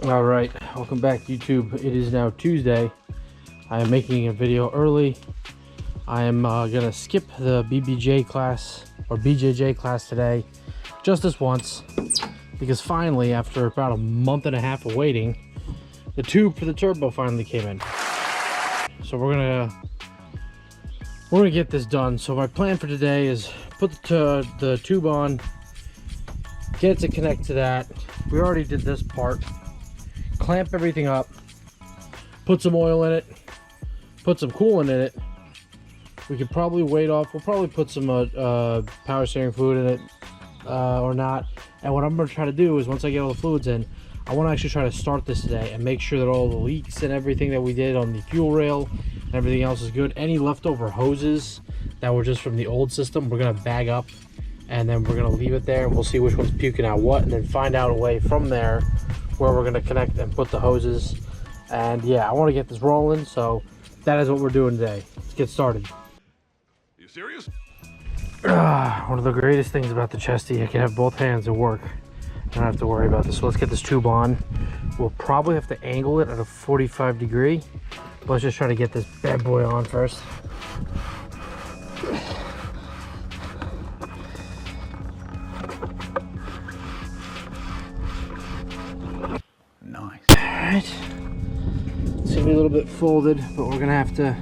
All right, welcome back YouTube. It is now Tuesday. I am making a video early. I am gonna skip the BBJ class or BJJ class today, just this once, because finally, after about a month and a half of waiting, the tube for the turbo finally came in. So we're gonna get this done. So my plan for today is put the tube on, get it to connect to that. We already did this part. Clamp everything up, put some oil in it, put some coolant in it. We could probably wait off. We'll probably put some power steering fluid in it or not. And what I'm going to try to do is, once I get all the fluids in, I want to actually try to start this today and make sure that all the leaks and everything that we did on the fuel rail and everything else is good. Any leftover hoses that were just from the old system, we're going to bag up, and then we're going to leave it there, and we'll see which one's puking out what, and then find out a way from there where we're going to connect and put the hoses. And yeah, I want to get this rolling, so that is what we're doing today. Let's get started. You serious? One of the greatest things about the Chesty, I can have both hands and work. I don't have to worry about this. So let's get this tube on. We'll probably have to angle it at a 45 degree. But let's just try to get this bad boy on first. Nice. Alright. It's gonna be a little bit folded, but we're gonna have to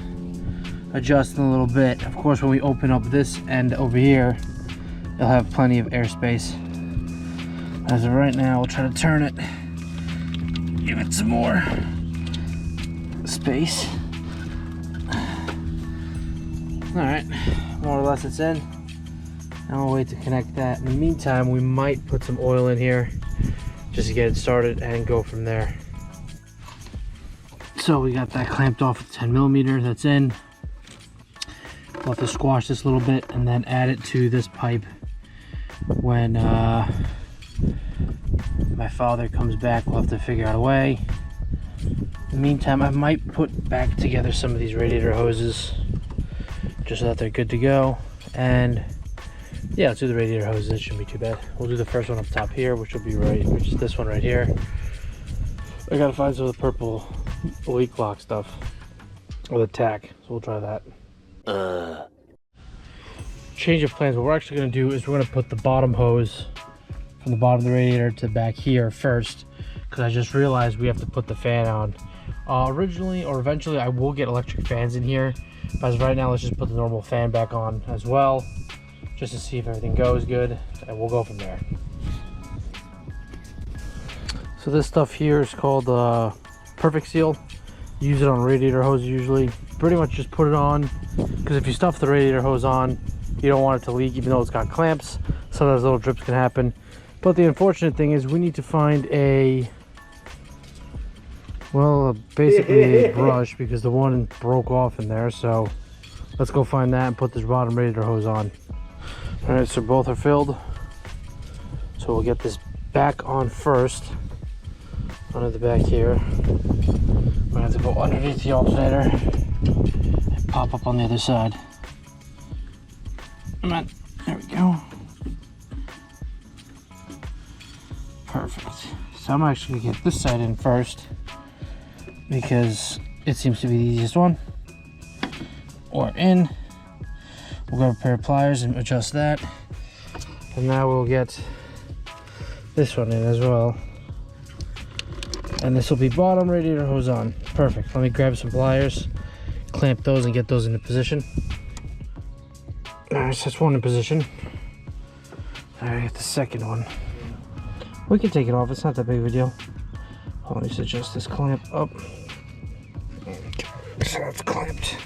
adjust in a little bit. Of course, when we open up this end over here, it'll have plenty of airspace. As of right now, we'll try to turn it, give it some more space. Alright, more or less it's in. Now we'll wait to connect that. In the meantime, we might put some oil in here just to get it started and go from there. So we got that clamped off with 10 millimeter, that's in. We'll have to squash this a little bit and then add it to this pipe when my father comes back. We'll have to figure out a way. In the meantime, I might put back together some of these radiator hoses just so that they're good to go. And yeah, let's do the radiator hoses. It shouldn't be too bad. We'll do the first one up top here, which is this one right here. I gotta find some of the purple leak lock stuff, or the tack, so we'll try that. Change of plans. What we're actually going to do is we're going to put the bottom hose from the bottom of the radiator to back here first, because I just realized we have to put the fan on. Originally or eventually I will get electric fans in here, but as of right now, let's just put the normal fan back on as well, just to see if everything goes good, and we'll go from there. So this stuff here is called Perfect Seal. Use it on radiator hose usually. Pretty much just put it on, because if you stuff the radiator hose on, you don't want it to leak, even though it's got clamps. Sometimes little drips can happen. But the unfortunate thing is we need to find basically a brush, because the one broke off in there. So let's go find that and put this bottom radiator hose on. All right, so both are filled. So we'll get this back on first, under the back here. We're gonna have to go underneath the alternator and pop up on the other side. Come on, there we go. Perfect. So I'm actually gonna get this side in first, because it seems to be the easiest one. Or in. We'll grab a pair of pliers and adjust that. And now we'll get this one in as well. And this will be bottom radiator hose on. Perfect. Let me grab some pliers, clamp those, and get those into position. Alright, so that's one in position. Alright, get the second one. We can take it off, it's not that big of a deal. Hold on, just adjust this clamp up. So that's clamped.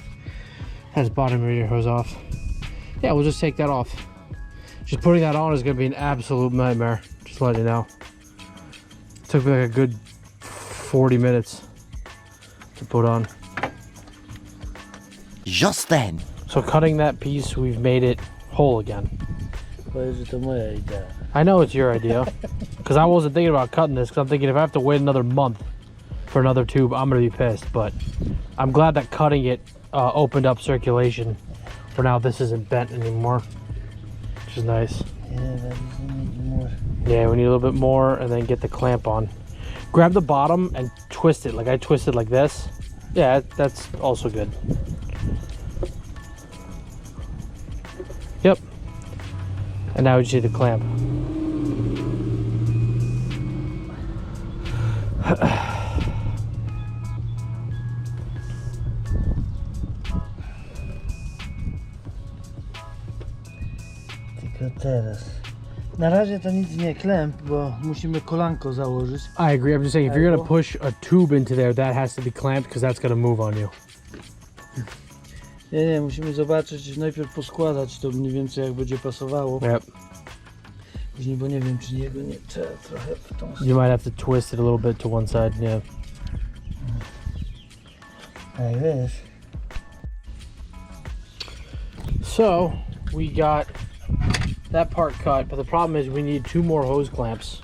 Has bottom radiator hose off. Yeah, we'll just take that off. Just putting that on is going to be an absolute nightmare. Just letting you know. It took me like a good 40 minutes to put on. Just then. So cutting that piece, we've made it whole again. I know it's your idea, because I wasn't thinking about cutting this, because I'm thinking if I have to wait another month for another tube, I'm going to be pissed. But I'm glad that cutting it opened up circulation. For now, this isn't bent anymore, which is nice. Yeah, that is more. Yeah, we need a little bit more, and then get the clamp on. grab the bottom and twist it. Like I twisted like this. Yeah, that's also good. Yep. And now we just need the clamp. Tylko teraz. Na razie to nic nie klemp, bo musimy kolanko założyć. I agree. I'm just saying, if you're gonna push a tube into there, that has to be clamped because that's gonna move on you. Nie, musimy zobaczyć, najpierw poskładać to mniej więcej jak będzie pasowało. Yep. Później, bo nie wiem, czy niego nie trzeba trochę w tą stronę. You might have to twist it a little bit to one side, yeah. Like this. So, we got that part cut, but the problem is we need 2 more hose clamps.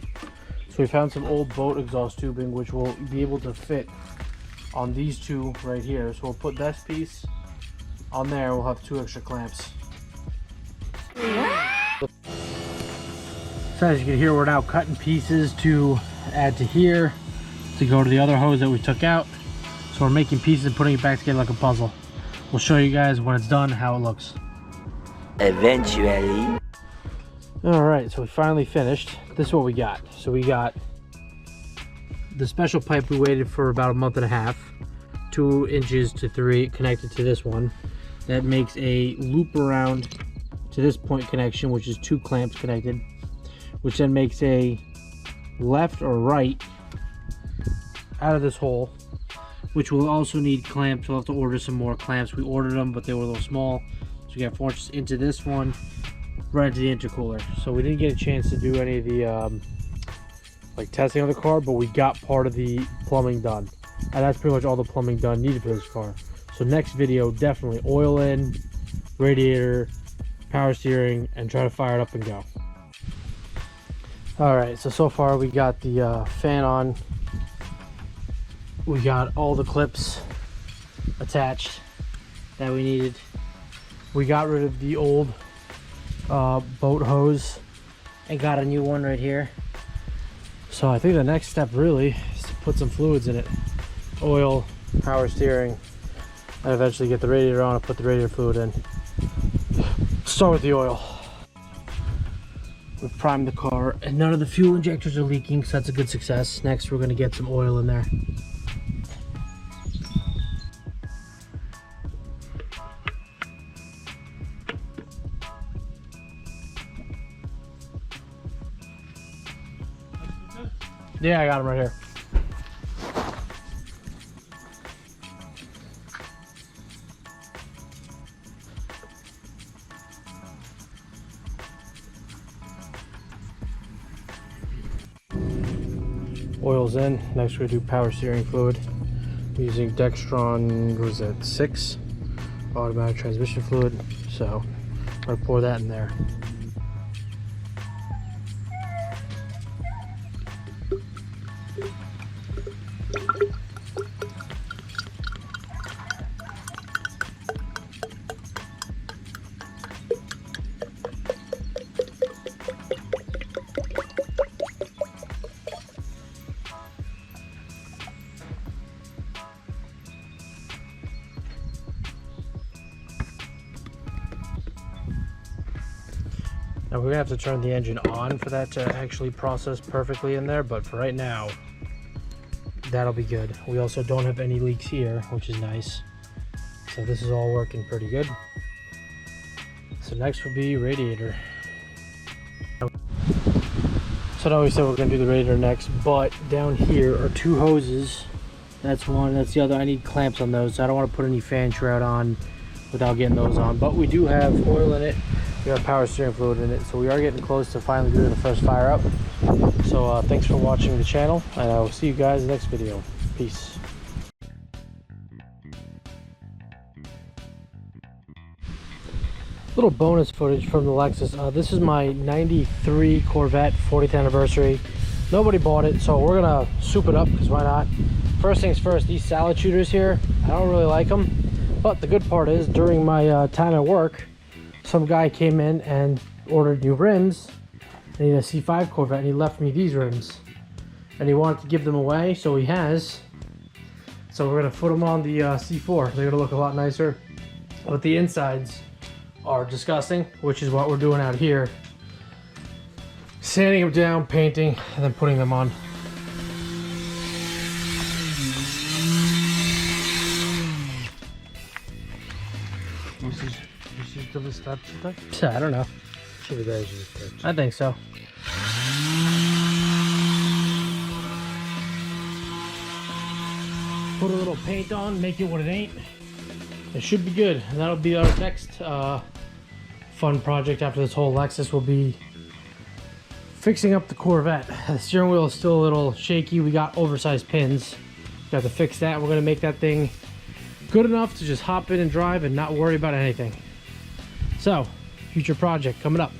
So we found some old boat exhaust tubing which will be able to fit on these 2 right here. So we'll put this piece on there, we'll have 2 extra clamps. So as you can hear, we're now cutting pieces to add to here to go to the other hose that we took out. So we're making pieces and putting it back together like a puzzle. We'll show you guys when it's done how it looks. Eventually. Alright, so we finally finished. This is what we got. So we got the special pipe we waited for about a month and a half, 2 inches to 3 connected to this one. That makes a loop around to this point connection, which is 2 clamps connected, which then makes a left or right out of this hole, which will also need clamps. We'll have to order some more clamps. We ordered them, but they were a little small. So we got 4 inches into this one, right into the intercooler. So we didn't get a chance to do any of the like testing of the car, but we got part of the plumbing done. And that's pretty much all the plumbing done needed for this car. So next video, definitely oil in, radiator, power steering, and try to fire it up and go. Alright, so far we got the fan on. We got all the clips attached that we needed. We got rid of the old boat hose and got a new one right here. So I think the next step really is to put some fluids in it. Oil, power steering, and eventually get the radiator on and put the radiator fluid in. Start with the oil. We've primed the car and none of the fuel injectors are leaking, so that's a good success. Next we're going to get some oil in there. Yeah, I got them right here. Oil's in. Next we're gonna do power steering fluid. We're using Dextron, what was that, 6 automatic transmission fluid. So I'm gonna pour that in there. Now we're gonna have to turn the engine on for that to actually process perfectly in there, but for right now, that'll be good. We also don't have any leaks here, which is nice. So this is all working pretty good. So next will be radiator. So now we said we're gonna do the radiator next, but down here are 2 hoses. That's one, that's the other. I need clamps on those, so I don't want to put any fan shroud on without getting those on. But we do have oil in it. We have power steering fluid in it, so we are getting close to finally doing the first fire up. So thanks for watching the channel, and I will see you guys in the next video. Peace. Little bonus footage from the Lexus. This is my 93 Corvette 40th anniversary. Nobody bought it, so we're gonna soup it up, because why not? First things first, these salad shooters here, I don't really like them. But the good part is, during my time at work, some guy came in and ordered new rims, and he had a C5 Corvette, and he left me these rims. and he wanted to give them away, so he has. So we're gonna put them on the C4. They're gonna look a lot nicer, but the insides are disgusting, which is what we're doing out here. Sanding them down, painting, and then putting them on. Myślisz, to wystarczy, tak? I don't know. Się wydaje, że wystarczy. I think so. Put a little paint on, make it what it ain't. It should be good. And that'll be our next fun project after this whole Lexus will be fixing up the Corvette. The steering wheel is still a little shaky. We got oversized pins. Got to fix that. We're gonna make that thing good enough to just hop in and drive and not worry about anything. So, future project coming up.